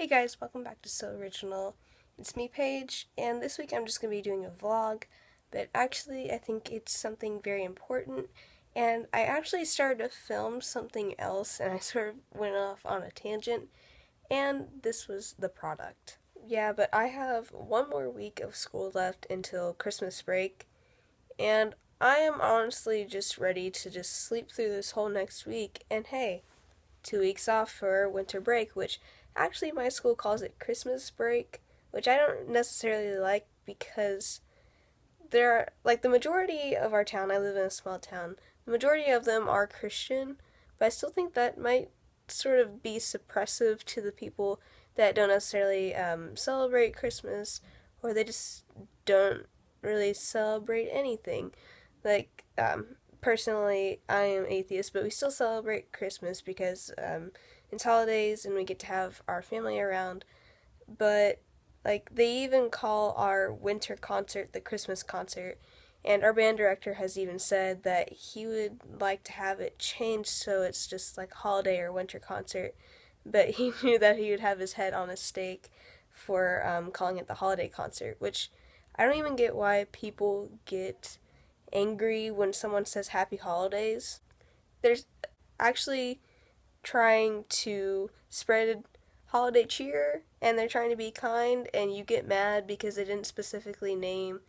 Hey guys, welcome back to So Original. It's me, Paige, and this week I'm just going to be doing a vlog, but actually I think it's something very important, and I actually started to film something else, and I sort of went off on a tangent, and this was the product. Yeah, but I have one more week of school left until Christmas break, and I am honestly just ready to just sleep through this whole next week, and hey, 2 weeks off for winter break, which actually my school calls it Christmas break, which I don't necessarily like because there are, like, the majority of our town, I live in a small town, the majority of them are Christian, but I still think that might sort of be suppressive to the people that don't necessarily celebrate Christmas, or they just don't really celebrate anything. Like, personally, I am atheist, but we still celebrate Christmas because it's holidays and we get to have our family around. But, like, they even call our winter concert the Christmas concert. And our band director has even said that he would like to have it changed so it's just like holiday or winter concert. But he knew that he would have his head on a stake for calling it the holiday concert, which I don't even get why people get angry when someone says happy holidays. There's actually trying to spread holiday cheer and they're trying to be kind, and you get mad because they didn't specifically name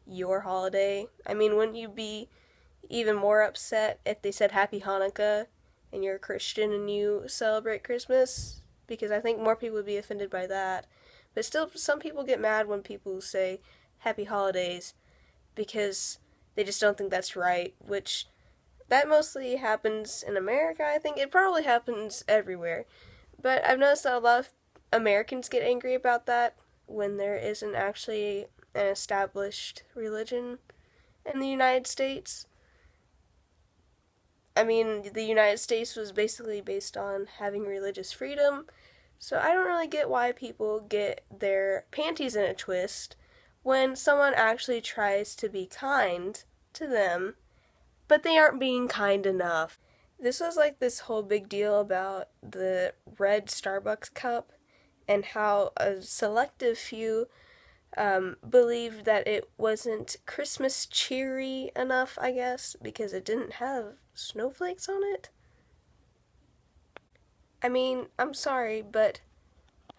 your holiday. I mean, wouldn't you be even more upset if they said happy Hanukkah and you're a Christian and you celebrate Christmas? Because I think more people would be offended by that. But still, some people get mad when people say happy holidays because they just don't think that's right, which that mostly happens in America, I think. It probably happens everywhere. But I've noticed that a lot of Americans get angry about that when there isn't actually an established religion in the United States. I mean, the United States was basically based on having religious freedom, so I don't really get why people get their panties in a twist when someone actually tries to be kind to them, but they aren't being kind enough. This was like this whole big deal about the red Starbucks cup and how a selective few believed that it wasn't Christmas cheery enough, I guess, because it didn't have snowflakes on it. I mean, I'm sorry, but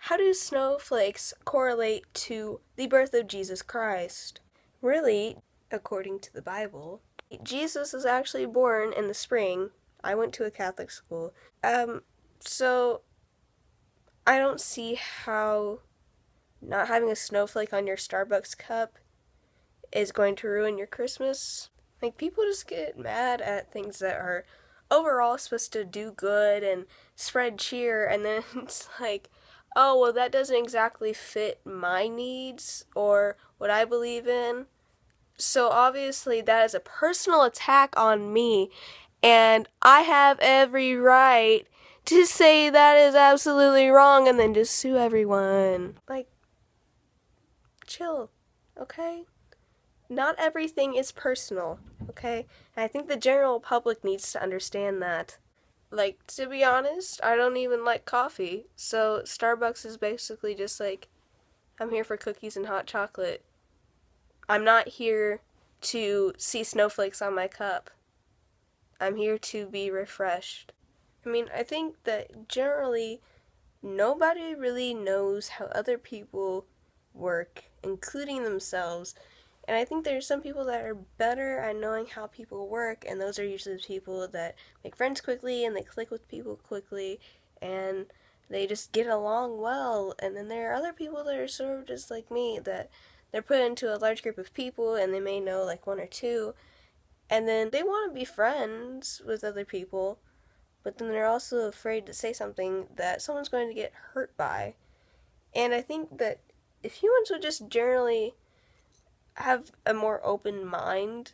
how do snowflakes correlate to the birth of Jesus Christ? Really, according to the Bible, Jesus is actually born in the spring. I went to a Catholic school. So I don't see how not having a snowflake on your Starbucks cup is going to ruin your Christmas. Like, people just get mad at things that are overall supposed to do good and spread cheer, and then it's like, oh, well, that doesn't exactly fit my needs or what I believe in. So obviously that is a personal attack on me, and I have every right to say that is absolutely wrong and then just sue everyone. Like, chill, okay? Not everything is personal, okay? And I think the general public needs to understand that. Like, to be honest, I don't even like coffee, so Starbucks is basically just like, I'm here for cookies and hot chocolate. I'm not here to see snowflakes on my cup. I'm here to be refreshed. I mean, I think that generally nobody really knows how other people work, including themselves. And I think there's some people that are better at knowing how people work, and those are usually the people that make friends quickly and they click with people quickly and they just get along well. And then there are other people that are sort of just like me, that they're put into a large group of people and they may know like one or two, and then they want to be friends with other people, but then they're also afraid to say something that someone's going to get hurt by. And I think that if humans would just generally have a more open mind,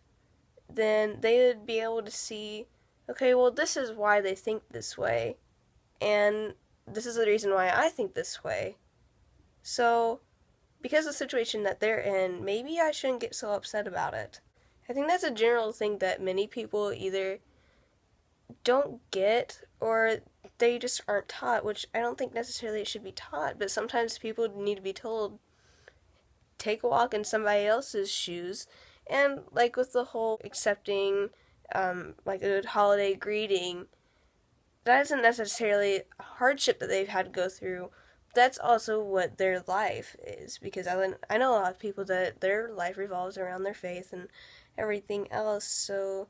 then they would be able to see, okay, well, this is why they think this way, and this is the reason why I think this way. So, because of the situation that they're in, maybe I shouldn't get so upset about it. I think that's a general thing that many people either don't get, or they just aren't taught, which I don't think necessarily it should be taught, but sometimes people need to be told, take a walk in somebody else's shoes. And like with the whole accepting like a good holiday greeting, that isn't necessarily a hardship that they've had to go through. That's also what their life is, because I know a lot of people that their life revolves around their faith and everything else. So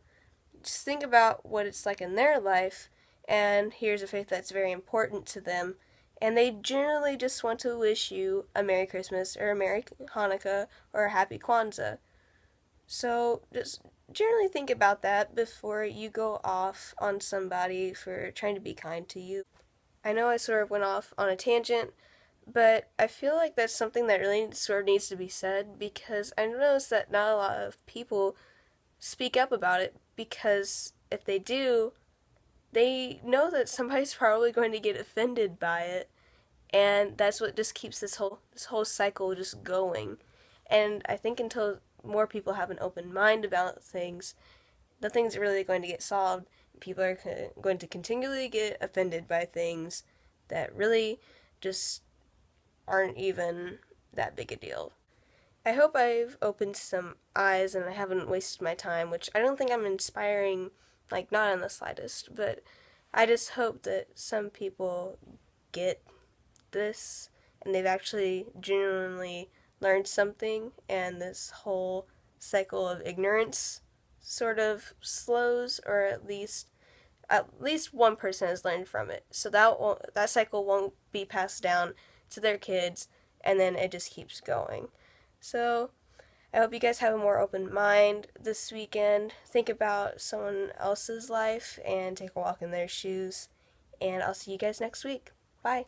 just think about what it's like in their life, and here's a faith that's very important to them, and they generally just want to wish you a Merry Christmas or a Merry Hanukkah or a Happy Kwanzaa. So just generally think about that before you go off on somebody for trying to be kind to you. I know I sort of went off on a tangent, but I feel like that's something that really sort of needs to be said, because I noticed that not a lot of people speak up about it, because if they do, they know that somebody's probably going to get offended by it, and that's what just keeps this whole cycle just going. And I think until more people have an open mind about things, nothing's really going to get solved. People are going to continually get offended by things that really just aren't even that big a deal. I hope I've opened some eyes and I haven't wasted my time, which I don't think I'm inspiring, like, not in the slightest, but I just hope that some people get this and they've actually genuinely learned something, and this whole cycle of ignorance sort of slows, or at least one person has learned from it. So that cycle won't be passed down to their kids, and then it just keeps going. So I hope you guys have a more open mind this weekend. Think about someone else's life and take a walk in their shoes. And I'll see you guys next week. Bye.